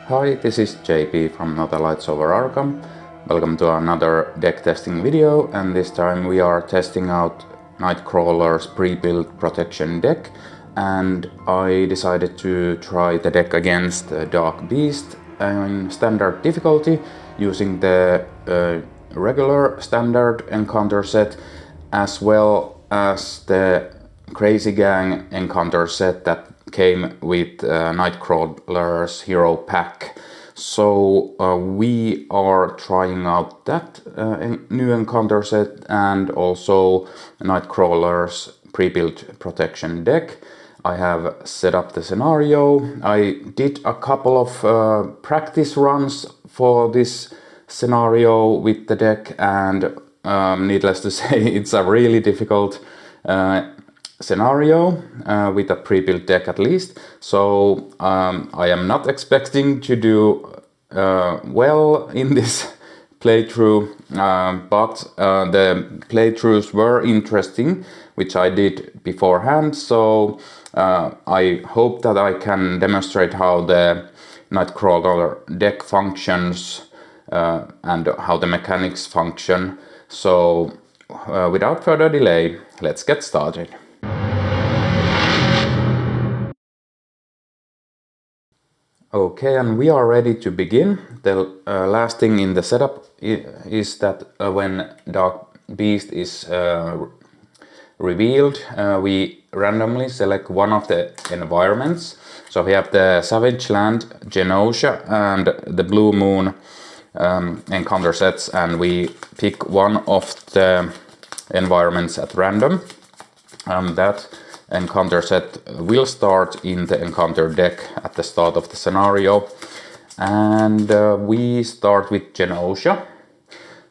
Hi, this is JP from Not a Lights Over Arkham. Welcome to another deck testing video, and this time we are testing out Nightcrawler's pre-built protection deck, and I decided to try the deck against Dark Beast in standard difficulty using the regular standard encounter set as well as the Crazy Gang encounter set that came with Nightcrawler's hero pack. So we are trying out that new encounter set and also Nightcrawler's pre-built protection deck. I have set up the scenario. I did a couple of practice runs for this scenario with the deck, and needless to say, it's a really difficult scenario with a pre-built deck at least. So I am not expecting to do well in this playthrough, but the playthroughs were interesting, which I did beforehand. So I hope that I can demonstrate how the Nightcrawler deck functions and how the mechanics function. So without further delay, let's get started. Okay, and we are ready to begin. The last thing in the setup is that when Dark Beast is revealed, we randomly select one of the environments. So we have the Savage Land, Genosha, and the Blue Moon encounter sets, and we pick one of the environments at random, and that encounter set will start in the encounter deck at the start of the scenario. And we start with Genosha.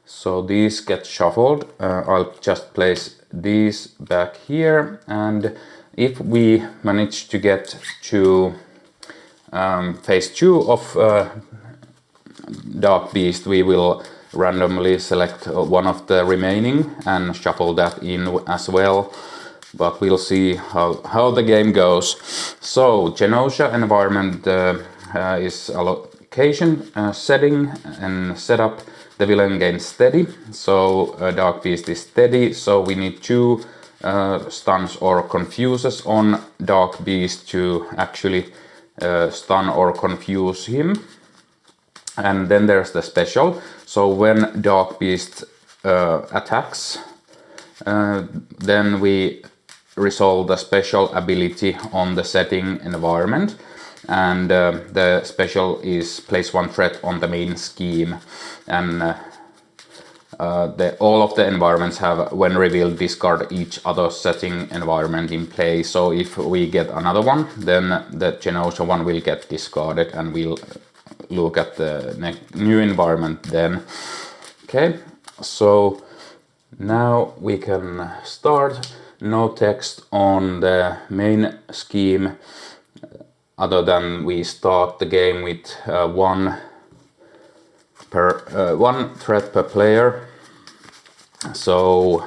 So these get shuffled. I'll just place these back here, and if we manage to get to phase 2 of Dark Beast, we will randomly select one of the remaining and shuffle that in as well. But we'll see how the game goes. So Genosha environment is a location setting and setup. The villain gains steady, so Dark Beast is steady, so we need 2 stuns or confuses on Dark Beast to actually stun or confuse him. And then there's the special. So when Dark Beast attacks, then we resolve the special ability on the setting environment, and the special is place 1 threat on the main scheme, and all of the environments have, when revealed, discard each other setting environment in play. So if we get another one, then the Genosha one will get discarded, and we'll look at the new environment then. Okay, so now we can start. No text on the main scheme, other than we start the game with one threat per player. So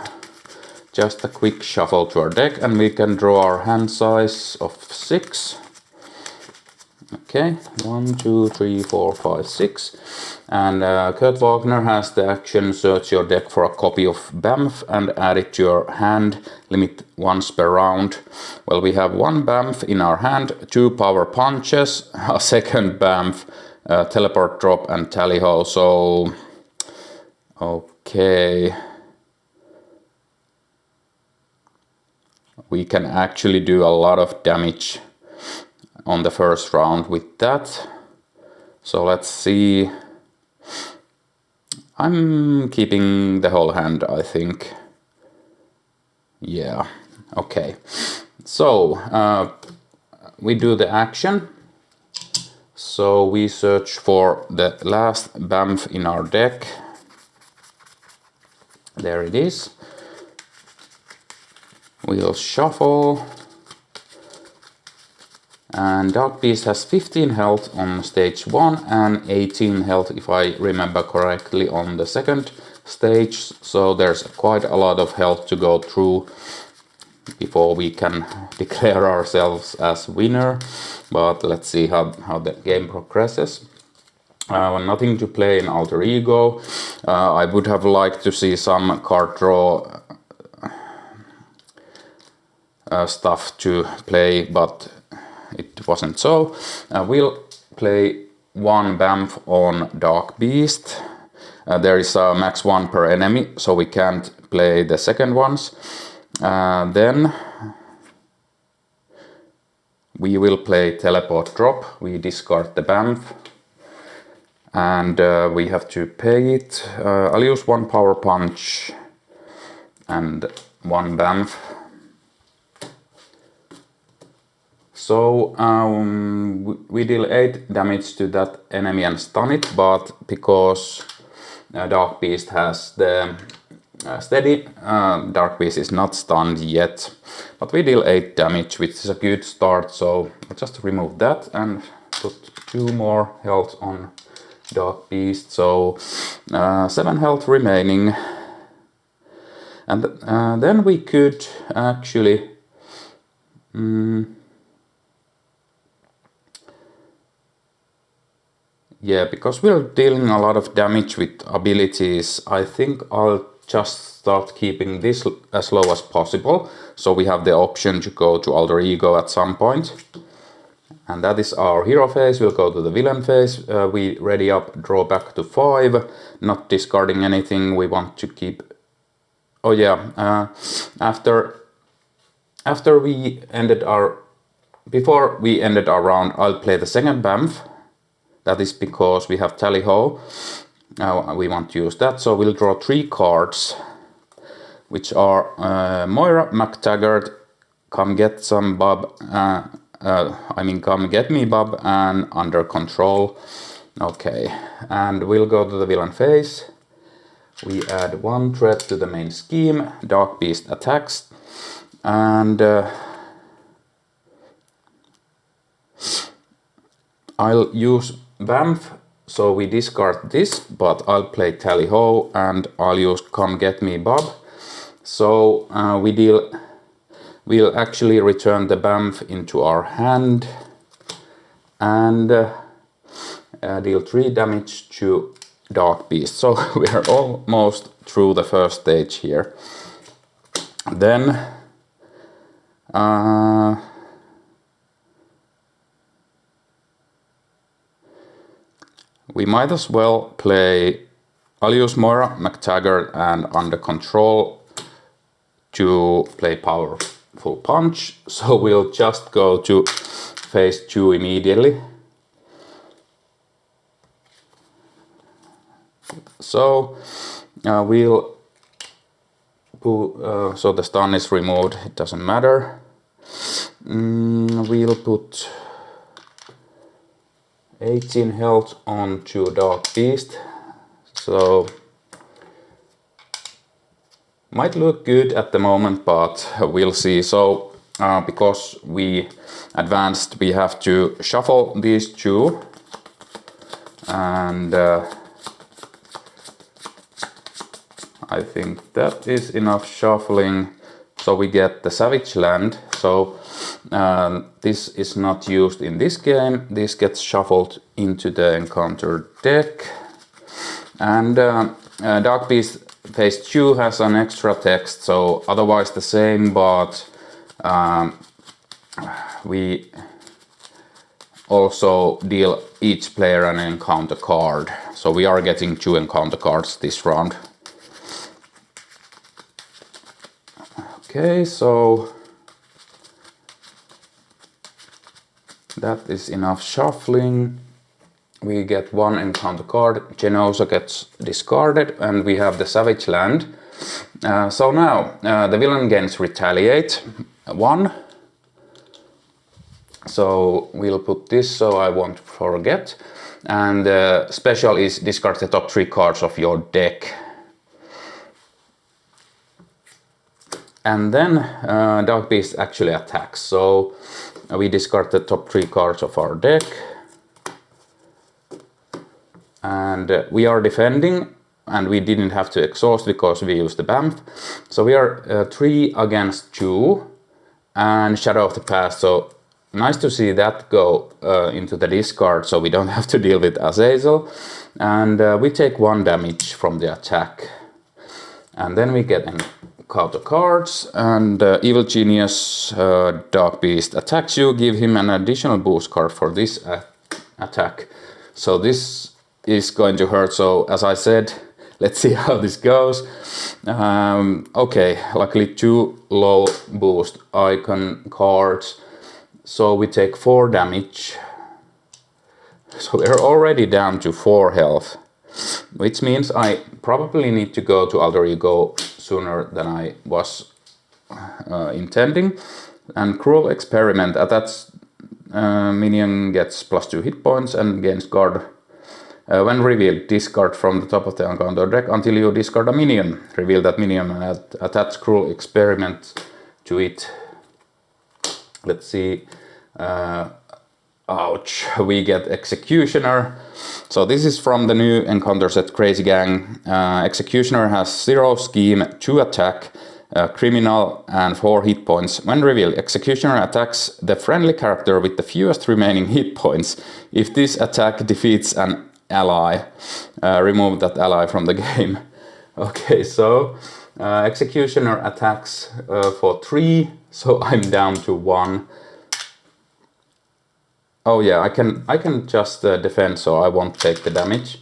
just a quick shuffle to our deck, and we can draw our hand size of 6. Okay, 1, 2, 3, 4, 5, 6. And Kurt Wagner has the action search your deck for a copy of Bamf and add it to your hand, limit once per round. Well, we have 1 Bamf in our hand, 2 power punches, a second Bamf, teleport drop, and tally ho. So, okay. We can actually do a lot of damage on the first round with that. So let's see. I'm keeping the whole hand, I think. Yeah, okay. So we do the action. So we search for the last Bamf in our deck. There it is. We'll shuffle. And Dark Beast has 15 health on stage 1 and 18 health, if I remember correctly, on the second stage. So there's quite a lot of health to go through before we can declare ourselves as winner. But let's see how the game progresses. Nothing to play in Alter Ego. I would have liked to see some card draw stuff to play, but it wasn't so. We'll play one Bamf on Dark Beast. There is a max 1 per enemy, so we can't play the second ones. Then we will play Teleport Drop. We discard the Bamf and we have to pay it. I'll use 1 Power Punch and 1 Bamf. So we deal 8 damage to that enemy and stun it, but because Dark Beast has the steady, Dark Beast is not stunned yet, but we deal 8 damage, which is a good start, so I'll just remove that and put 2 more health on Dark Beast, so 7 health remaining. And then we could actually yeah, because we're dealing a lot of damage with abilities, I think I'll just start keeping this as low as possible, so we have the option to go to Alter Ego at some point. And that is our hero phase. We'll go to the villain phase. We ready up, draw back to 5, not discarding anything. We want to keep... Oh yeah, after we ended our... Before we ended our round, I'll play the second Bamf. That is because we have Tally Ho. Now we want to use that, so we'll draw 3 cards, which are Moira McTaggart, Come Get Some Bob, Come Get Me Bob, and Under Control. Okay, and we'll go to the villain phase. We add 1 threat to the main scheme, Dark Beast attacks, and I'll use Bamf, so we discard this, but I'll play Tally Ho and I'll use Come Get Me Bob. So we'll actually return the Bamf into our hand and deal 3 damage to Dark Beast. So we are almost through the first stage here. Then we might as well play... I'll use Moira McTaggart and Under Control to play Powerful Punch. So we'll just go to phase 2 immediately. So we'll put... so the stun is removed, it doesn't matter. We'll put 18 health onto Dark Beast, so might look good at the moment, but we'll see. So because we advanced, we have to shuffle these 2, and I think that is enough shuffling. So we get the Savage Land. So this is not used in this game. This gets shuffled into the encounter deck. And Dark Beast phase 2 has an extra text, so otherwise the same, but we also deal each player an encounter card. So we are getting 2 encounter cards this round. Okay, so that is enough shuffling. We get 1 encounter card, Genosa gets discarded, and we have the Savage Land. So now the villain gains Retaliate 1. So we'll put this so I won't forget. And special is discard the top 3 cards of your deck. And then Dark Beast actually attacks. So we discard the top 3 cards of our deck. And we are defending, and we didn't have to exhaust because we used the Bamf. So we are 3 against 2 and Shadow of the Past. So nice to see that go into the discard, so we don't have to deal with Azazel. And we take 1 damage from the attack. And then we get out the cards, and Evil Genius Dark Beast attacks you, give him an additional boost card for this attack. So this is going to hurt, so as I said, let's see how this goes. Okay, luckily 2 low boost icon cards, so we take 4 damage. So we're already down to 4 health, which means I probably need to go to Alter Ego sooner than I was intending. And Cruel Experiment attacks minion gets +2 hit points and gains guard. When revealed, discard from the top of the encounter deck until you discard a minion. Reveal that minion and attach Cruel Experiment to it. Let's see. Ouch, we get Executioner. So this is from the new encounter set Crazy Gang. Executioner has 0 scheme, 2 attack, criminal and 4 hit points. When revealed, Executioner attacks the friendly character with the fewest remaining hit points. If this attack defeats an ally, remove that ally from the game. Okay, so Executioner attacks for 3, so I'm down to 1. Oh yeah, I can just defend, so I won't take the damage.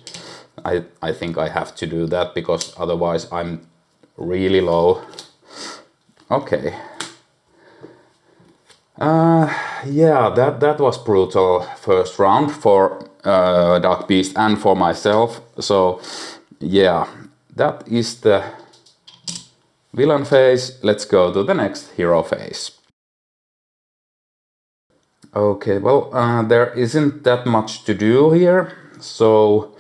I think I have to do that because otherwise I'm really low. Okay. Yeah, that was brutal first round for Dark Beast and for myself. So yeah, that is the villain phase. Let's go to the next hero phase. Okay, well, there isn't that much to do here, so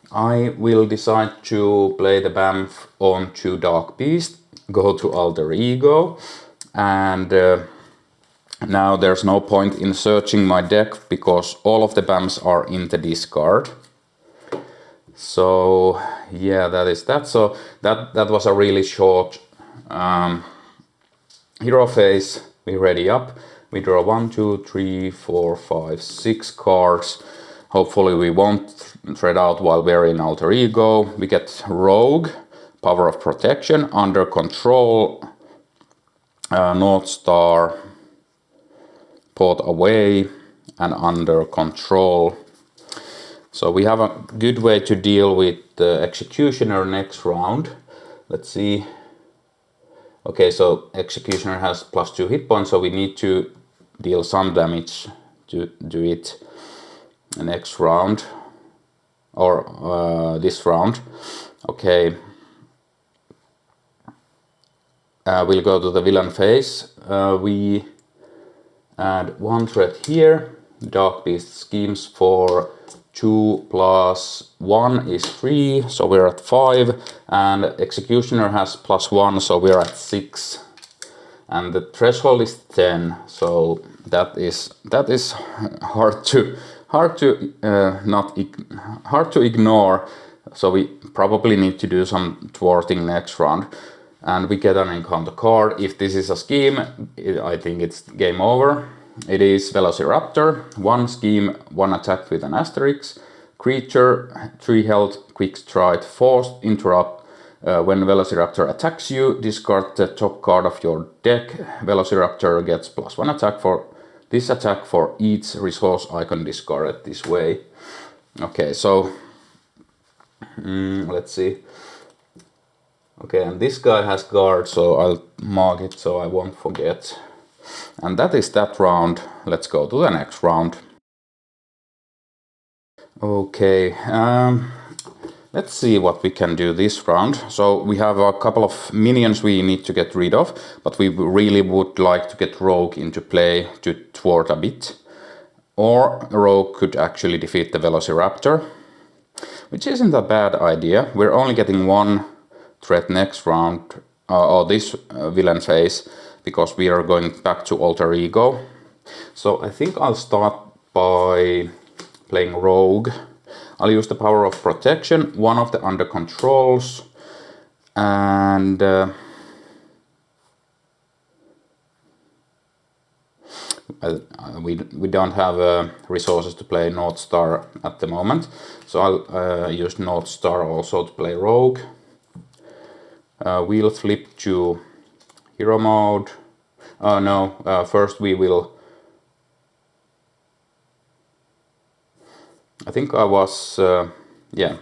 I will decide to play the Bamf onto Dark Beast, go to Alter Ego, and now there's no point in searching my deck because all of the Bamfs are in the discard. So yeah, that is that. So that was a really short hero phase. We ready up. We draw 1, 2, 3, 4, 5, 6 cards. Hopefully we won't thread out while we're in Alter Ego. We get Rogue, Power of Protection, Under Control, North Star, Port Away, and Under Control. So we have a good way to deal with the Executioner next round. Let's see. Okay, so Executioner has +2 hit points, so we need to deal some damage to do it next round or this round. Okay, we'll go to the villain phase. We add 1 threat here. Dark Beast schemes for 2 + 1 is 3, so we're at 5, and Executioner has +1, so we're at 6. And the threshold is 10, so that is hard to ignore. So we probably need to do some thwarting next round. And we get an encounter card. If this is a scheme, I think it's game over. It is Velociraptor, 1 scheme, 1 attack with an asterisk. Creature, 3 health, quick strike, forced interrupt. When Velociraptor attacks you, discard the top card of your deck. Velociraptor gets +1 attack for this attack for each resource icon discarded this way. Okay, so let's see. Okay, and this guy has guard, so I'll mark it so I won't forget. And that is that round. Let's go to the next round. Okay, let's see what we can do this round. So we have a couple of minions we need to get rid of, but we really would like to get Rogue into play to thwart a bit. Or Rogue could actually defeat the Velociraptor, which isn't a bad idea. We're only getting 1 threat next round, or this villain phase, because we are going back to Alter Ego. So I think I'll start by playing Rogue. I'll use the Power of Protection, 1 of the Under Controls, and We don't have resources to play North Star at the moment, so I'll use North Star also to play Rogue. We'll flip to hero mode. No, first we will... I think I was... yeah,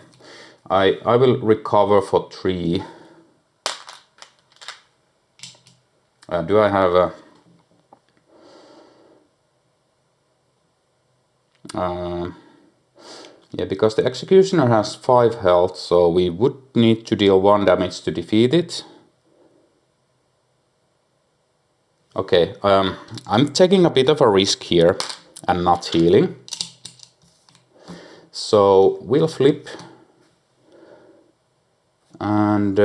I will recover for 3. Do I have a... yeah, because the Executioner has 5 health, so we would need to deal 1 damage to defeat it. Okay, I'm taking a bit of a risk here and not healing. So we'll flip. And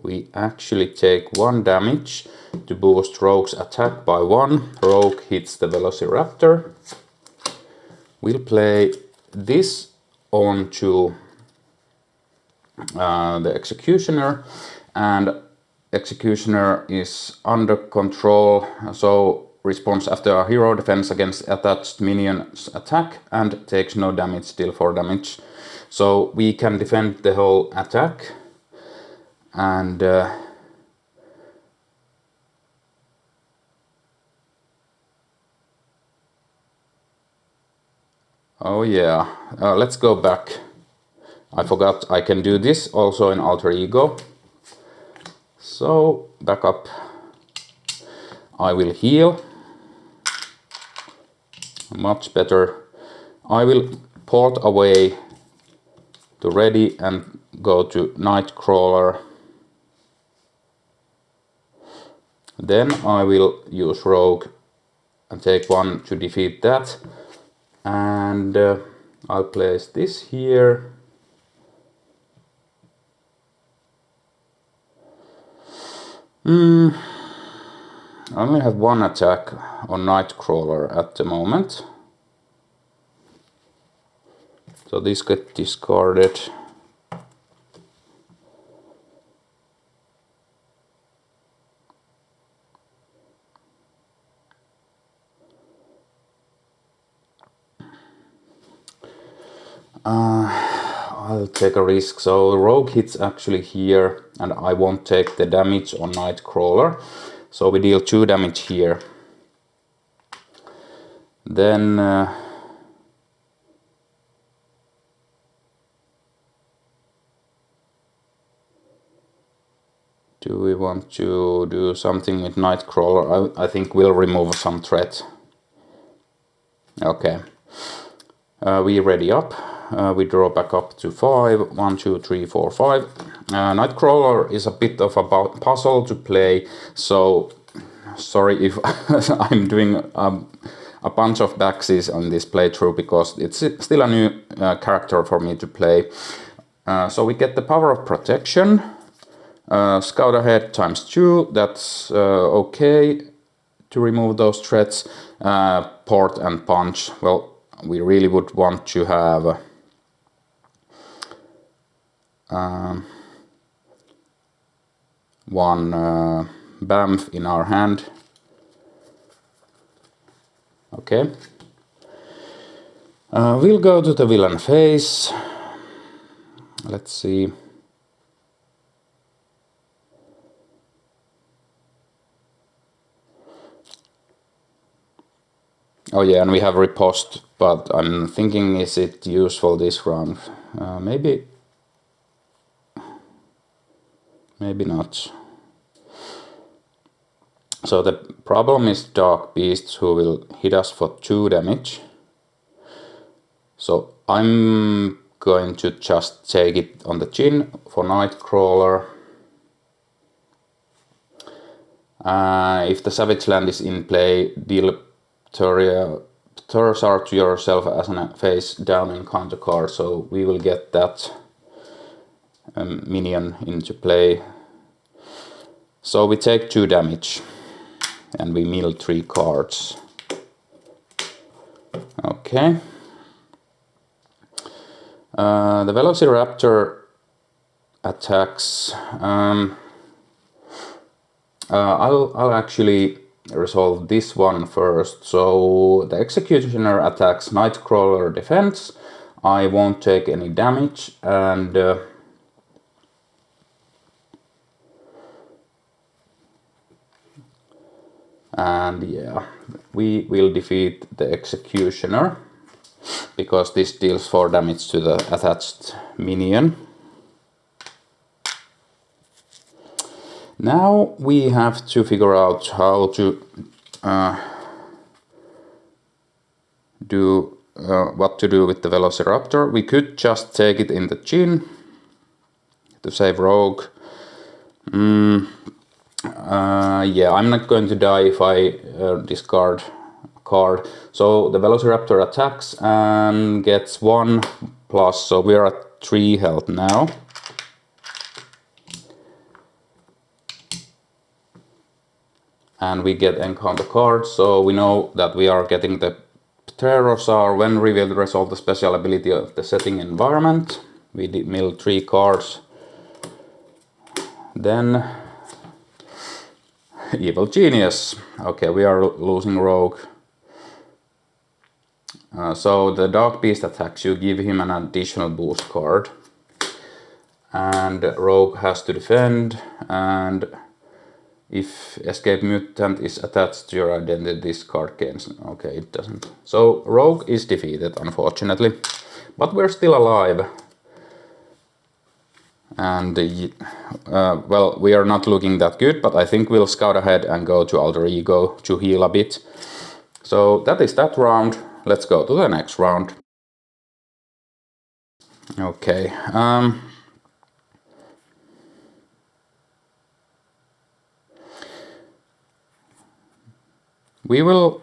we actually take 1 damage to boost Rogue's attack by 1. Rogue hits the Velociraptor. We'll play this onto the Executioner, and Executioner is under control, so responds after a hero defense against attached minion's attack and takes no damage, deal 4 damage. So we can defend the whole attack, and oh yeah, let's go back. I forgot I can do this also in Alter Ego. So back up. I will heal. Much better. I will port away to ready and go to Nightcrawler. Then I will use Rogue and take 1 to defeat that. And I'll place this here. I only have 1 attack on Nightcrawler at the moment. So this gets discarded. I'll take a risk. So Rogue hits actually here, and I won't take the damage on Nightcrawler. So we deal 2 damage here. Then do we want to do something with Nightcrawler? I think we'll remove some threat. Okay. We ready up. We draw back up to 5. 1, 2, 3, 4, 5. Nightcrawler is a bit of a puzzle to play, so sorry if I'm doing a bunch of backsies on this playthrough, because it's still a new character for me to play. So we get the power of protection. Scout ahead ×2, that's okay to remove those threats. Port and punch, well, we really would want to have one Bamf in our hand. Okay. We'll go to the villain phase. Let's see. Oh yeah, and we have riposte, but I'm thinking, is it useful this round? Maybe not. So the problem is Dark Beasts, who will hit us for 2 damage. So I'm going to just take it on the chin for Nightcrawler. If the Savage Land is in play, deal Thursar to yourself as a face down encounter card, so we will get that minion into play. So we take 2 damage and we mill 3 cards. Okay. The Velociraptor attacks. I'll actually resolve this one first. So the Executioner attacks Nightcrawler defense. I won't take any damage, and yeah, we will defeat the Executioner because this deals 4 damage to the attached minion. Now we have to figure out how to what to do with the Velociraptor. We could just take it in the chin to save Rogue. Yeah, I'm not going to die if I discard a card. So the Velociraptor attacks and gets 1+, so we are at 3 health now. And we get encounter cards, so we know that we are getting the Pterosaur. When revealed, resolve the special ability of the setting environment. We mill 3 cards. Then Evil Genius. Okay, we are losing Rogue. So the Dark Beast attacks you, give him an additional boost card. And Rogue has to defend, and if Escape Mutant is attached to your identity, this card gains. Okay, it doesn't. So Rogue is defeated, unfortunately. But we're still alive. And well, we are not looking that good, but I think we'll scout ahead and go to Alter Ego to heal a bit. So that is that round. Let's go to the next round. Okay. We will.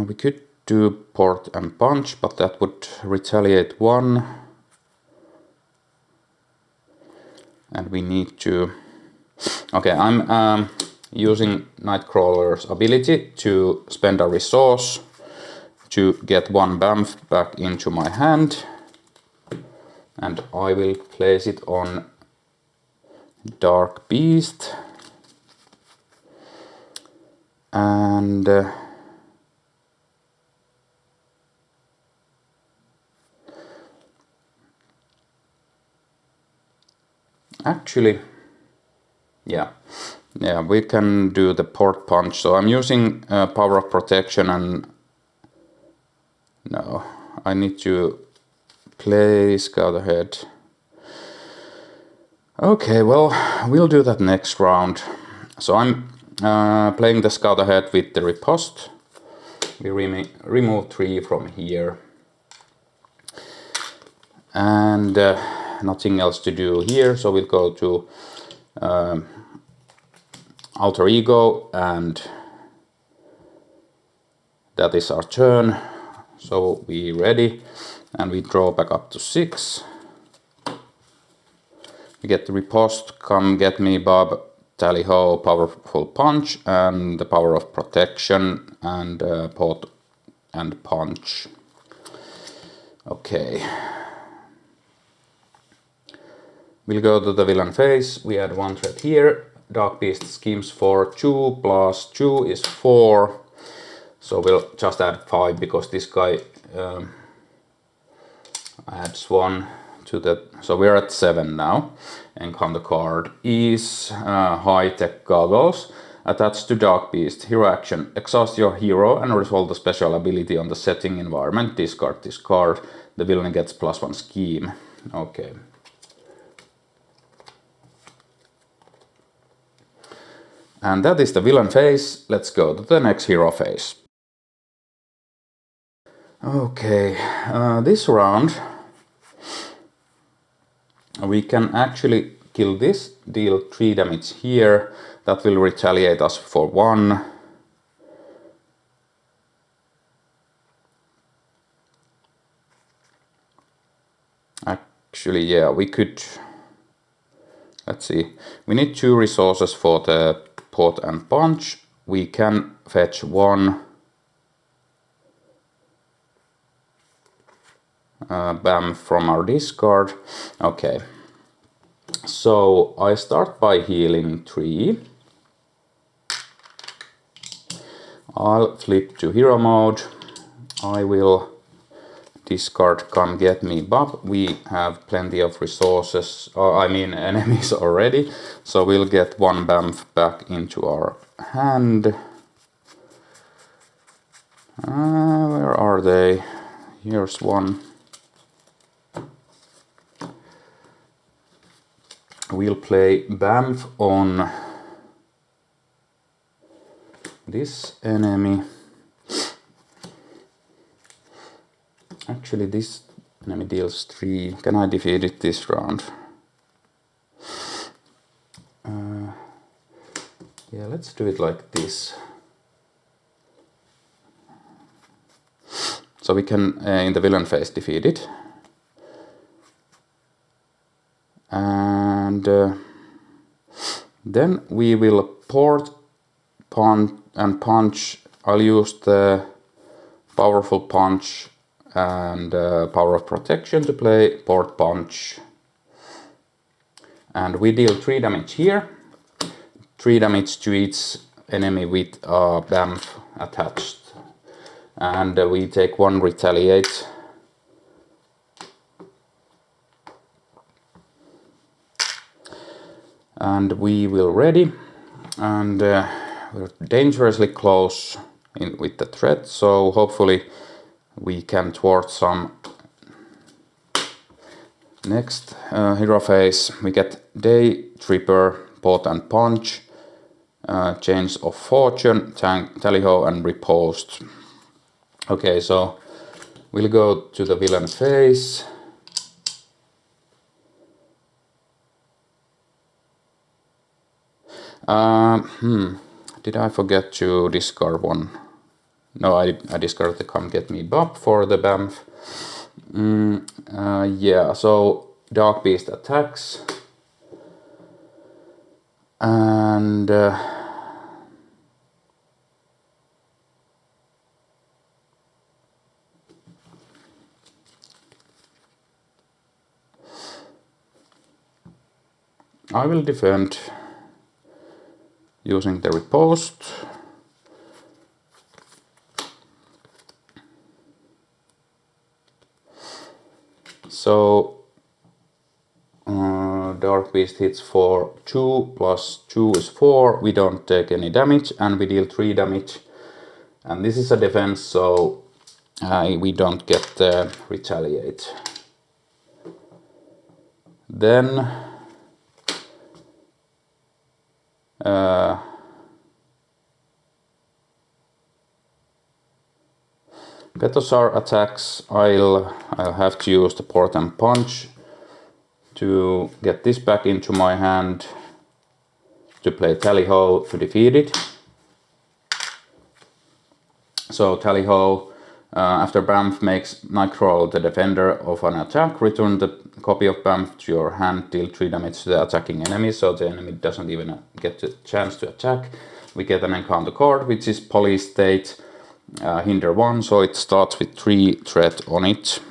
We could do Port and Punch, but that would retaliate 1. And we need to. Okay, I'm using Nightcrawler's ability to spend a resource to get 1 Bamf back into my hand. And I will place it on Dark Beast. And actually, yeah, we can do the Port Punch. So I'm using Power of Protection, and no, I need to play Scout Ahead. Okay, well, we'll do that next round. So I'm playing the Scout Ahead with the Riposte. We remove 3 from here. And nothing else to do here, so we'll go to Alter Ego, and that is our turn. So we ready, and we draw back up to 6. We get the Riposte, Come Get Me Bob, Tally Ho, Powerful Punch, and the Power of Protection, and Port and Punch. Okay. We'll go to the villain phase. We add 1 threat here. Dark Beast schemes for 2 plus 2 is 4. So we'll just add 5 because this guy adds 1 to the. So we're at 7 now. Encounter card is High Tech Goggles. Attached to Dark Beast. Hero action. Exhaust your hero and resolve the special ability on the setting environment. Discard this card. The villain gets +1 scheme. Okay. And that is the villain phase. Let's go to the next hero phase. Okay, this round we can actually kill this, deal 3 damage here. That will retaliate us for 1. Actually, yeah, we could. Let's see. We need 2 resources for the Port and Punch. We can fetch 1 Bamf from our discard. Okay. So I start by healing 3. I'll flip to hero mode. I will discard Come Get Me Bob. We have plenty of resources, I mean enemies already, so we'll get one Bamf back into our hand. Where are they? Here's one. We'll play Bamf on this enemy. Actually, this enemy deals 3. Can I defeat it this round? Yeah, let's do it like this. So we can, in the villain phase, defeat it. And then we will port, punch. I'll use the powerful punch and power of protection to play port punch. And we deal 3 damage here. 3 damage to each enemy with a Bamf attached. And we take 1 retaliate. And we will ready. And we're dangerously close with the threat, so hopefully we can thwart some. Next hero phase, we get Day Tripper, Pot and Punch, Change of Fortune, Tally-Ho and Riposte. Okay, so we'll go to the villain phase. Did I forget to discard one? No, I discarded the Come Get Me Bob for the Bamf. Yeah, so Dark Beast attacks. And I will defend using the riposte. So Dark Beast hits for 2 plus 2 is 4. We don't take any damage and we deal 3 damage. And this is a defense, so we don't get the retaliate. Then Petosar attacks. I'll have to use the Port and Punch to get this back into my hand to play Tally-Ho to defeat it. So Tally-Ho, after Bamf makes Nightcrawler the defender of an attack, return the copy of Bamf to your hand, deal 3 damage to the attacking enemy, so the enemy doesn't even get the chance to attack. We get an encounter card, which is Police State, Hinder 1, so it starts with 3 threat on it.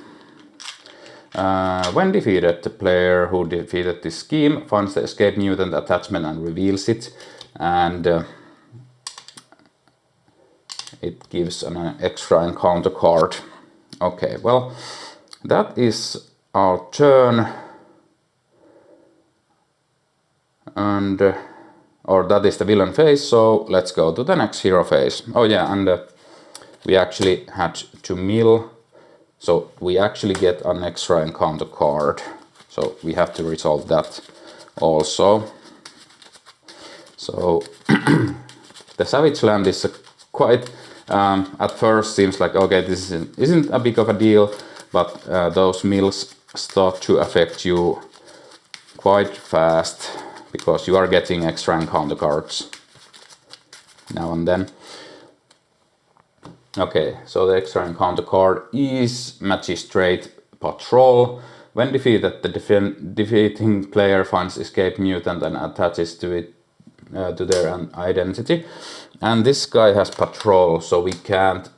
When defeated, the player who defeated this scheme finds the escape mutant attachment and reveals it, and it gives an extra encounter card. Okay, well, that is our turn, and or that is the villain phase, so let's go to the next hero phase. Oh yeah, and we actually had to mill, so we actually get an extra encounter card, so we have to resolve that also. So the Savage Land is quite, at first seems like, okay, this isn't a big of a deal, but those mills start to affect you quite fast, because you are getting extra encounter cards now and then. Okay, so the extra encounter card is Magistrate Patrol. When defeated, the defeating player finds escape mutant and attaches to it to their identity. And this guy has Patrol, so we can't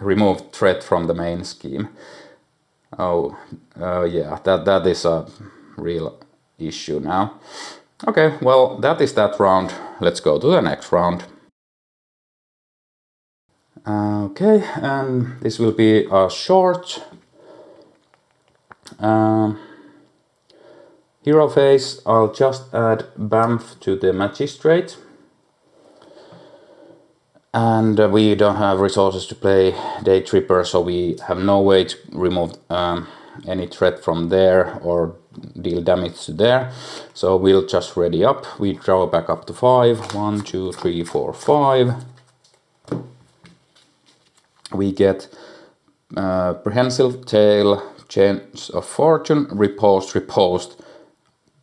remove threat from the main scheme. Oh, yeah, that is a real issue now. Okay, well, that is that round. Let's go to the next round. Okay, and this will be a short hero phase. I'll just add Bamf to the magistrate. And we don't have resources to play Day Tripper, so we have no way to remove any threat from there or deal damage to there. So we'll just ready up. We draw back up to 5. 1, 2, 3, 4, 5. We get Prehensile Tail, Change of Fortune, Riposte,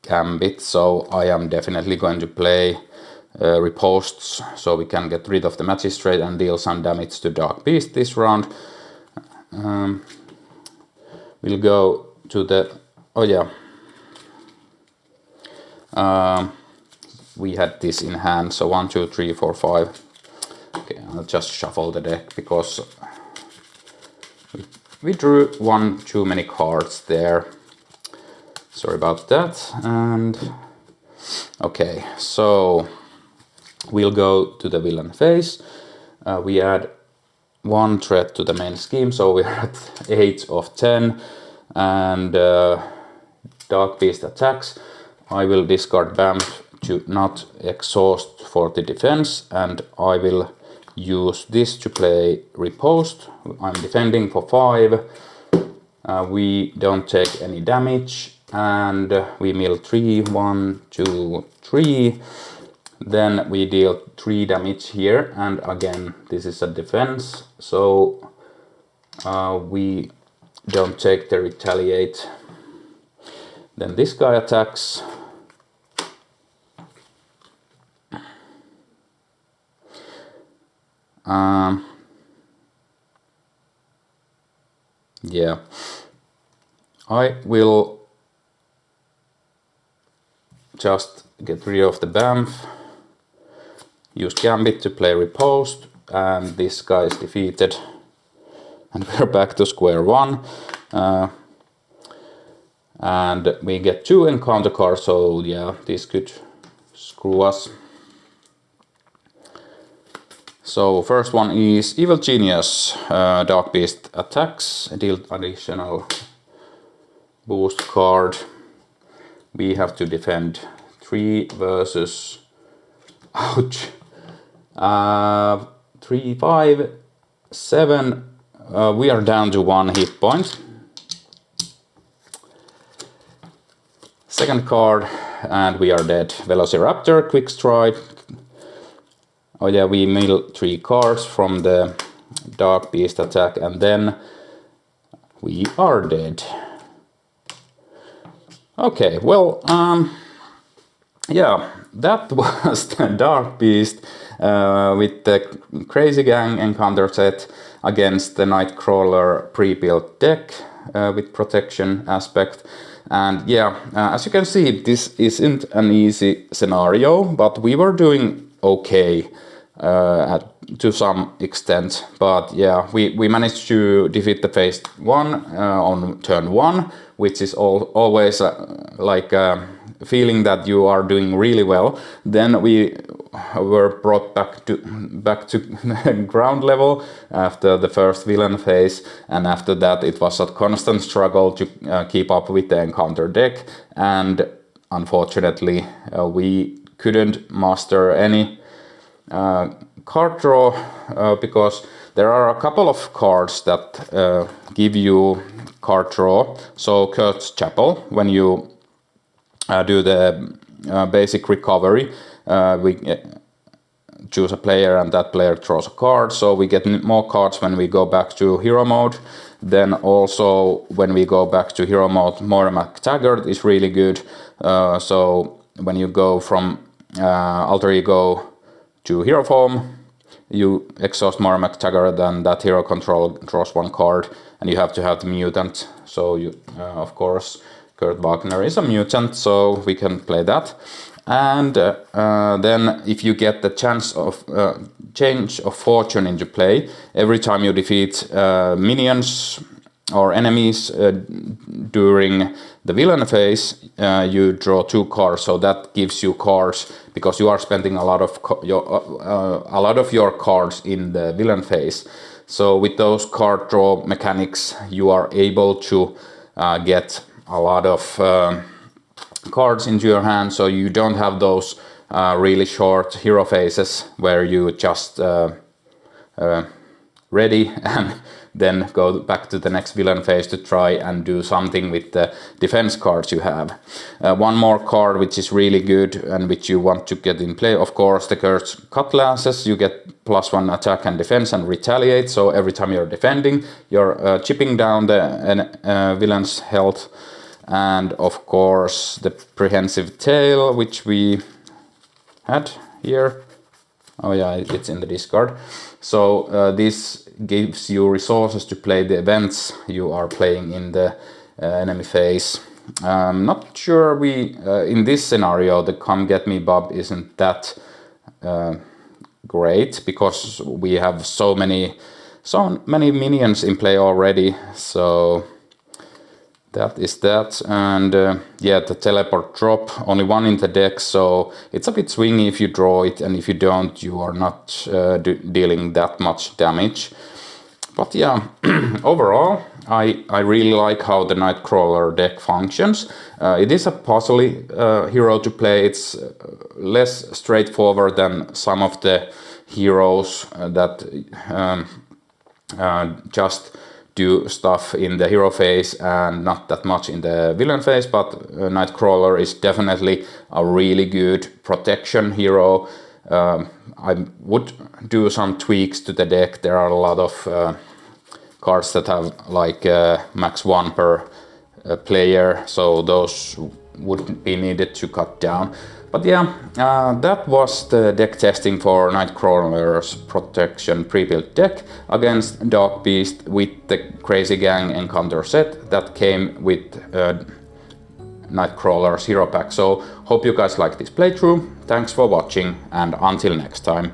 Gambit. So I am definitely going to play ripostes, so we can get rid of the magistrate and deal some damage to Dark Beast this round. We'll go to the... oh yeah. We had this in hand, so 1, 2, 3, 4, 5. Okay, I'll just shuffle the deck because we drew one too many cards there. Sorry about that. And okay, so we'll go to the villain phase. We add 1 threat to the main scheme, so we're at 8 of 10. And Dark Beast attacks. I will discard Bamf to not exhaust for the defense, and I will use this to play Riposte. I'm defending for 5. We don't take any damage, and we mill 3. 1, 2, 3. Then we deal 3 damage here, and again this is a defense, so we don't take the retaliate. Then this guy attacks. Yeah, I will just get rid of the Bamf, use Gambit to play Riposte, and this guy is defeated. And we're back to square one. And we get 2 encounter cards, so yeah, this could screw us. So first one is Evil Genius. Dark Beast attacks, deal additional boost card. We have to defend 3 versus... ouch! 3, 5, 7. We are down to 1 hit point. Second card, and we are dead. Velociraptor, Quick Strike. Oh yeah, we mill 3 cards from the Dark Beast attack, and then we are dead. Okay, well, yeah, that was the Dark Beast with the Crazy Gang encounter set against the Nightcrawler pre-built deck with protection aspect. And yeah, as you can see, this isn't an easy scenario, but we were doing okay to some extent. But yeah, we managed to defeat the phase 1 on turn 1, which is always like feeling that you are doing really well. Then we were brought back to ground level after the first villain phase, and after that it was a constant struggle to keep up with the encounter deck, and unfortunately we couldn't master any card draw because there are a couple of cards that give you card draw. So Kurt's Chapel, when you do the basic recovery, we choose a player and that player draws a card, so we get more cards when we go back to hero mode. Then also when we go back to hero mode, Moira McTaggart is really good. So when you go from alter ego to hero form, you exhaust Moira McTaggart, and that hero control draws 1 card, and you have to have the mutant. So you, of course, Kurt Wagner is a mutant, so we can play that. And then if you get the chance of change of fortune into play, every time you defeat minions or enemies during the villain phase, you draw 2 cards, so that gives you cards because you are spending a lot of your cards in the villain phase. So with those card draw mechanics, you are able to get a lot of cards into your hand, so you don't have those really short hero phases where you just ready and then go back to the next villain phase to try and do something with the defense cards you have. One more card which is really good and which you want to get in play, of course, the Cursed Cutlasses. You get +1 attack and defense and retaliate, so every time you're defending, you're chipping down the villain's health. And of course the Prehensive Tail, which we had here. Oh yeah, it's in the discard. So this gives you resources to play the events you are playing in the enemy phase. Not sure in this scenario the Come Get Me Bob isn't that great because we have so many minions in play already. So that is that. And yeah, the teleport drop, only 1 in the deck, so it's a bit swingy if you draw it, and if you don't, you are not dealing that much damage. But yeah, overall, I really like how the Nightcrawler deck functions. It is a puzzle hero to play. It's less straightforward than some of the heroes that just do stuff in the hero phase and not that much in the villain phase, but Nightcrawler is definitely a really good protection hero. I would do some tweaks to the deck. There are a lot of cards that have like max 1 per player, so those would be needed to cut down. But yeah, that was the deck testing for Nightcrawler's protection pre-built deck against Dark Beast with the Crazy Gang encounter set that came with Nightcrawler's hero pack. So hope you guys like this playthrough. Thanks for watching, and until next time.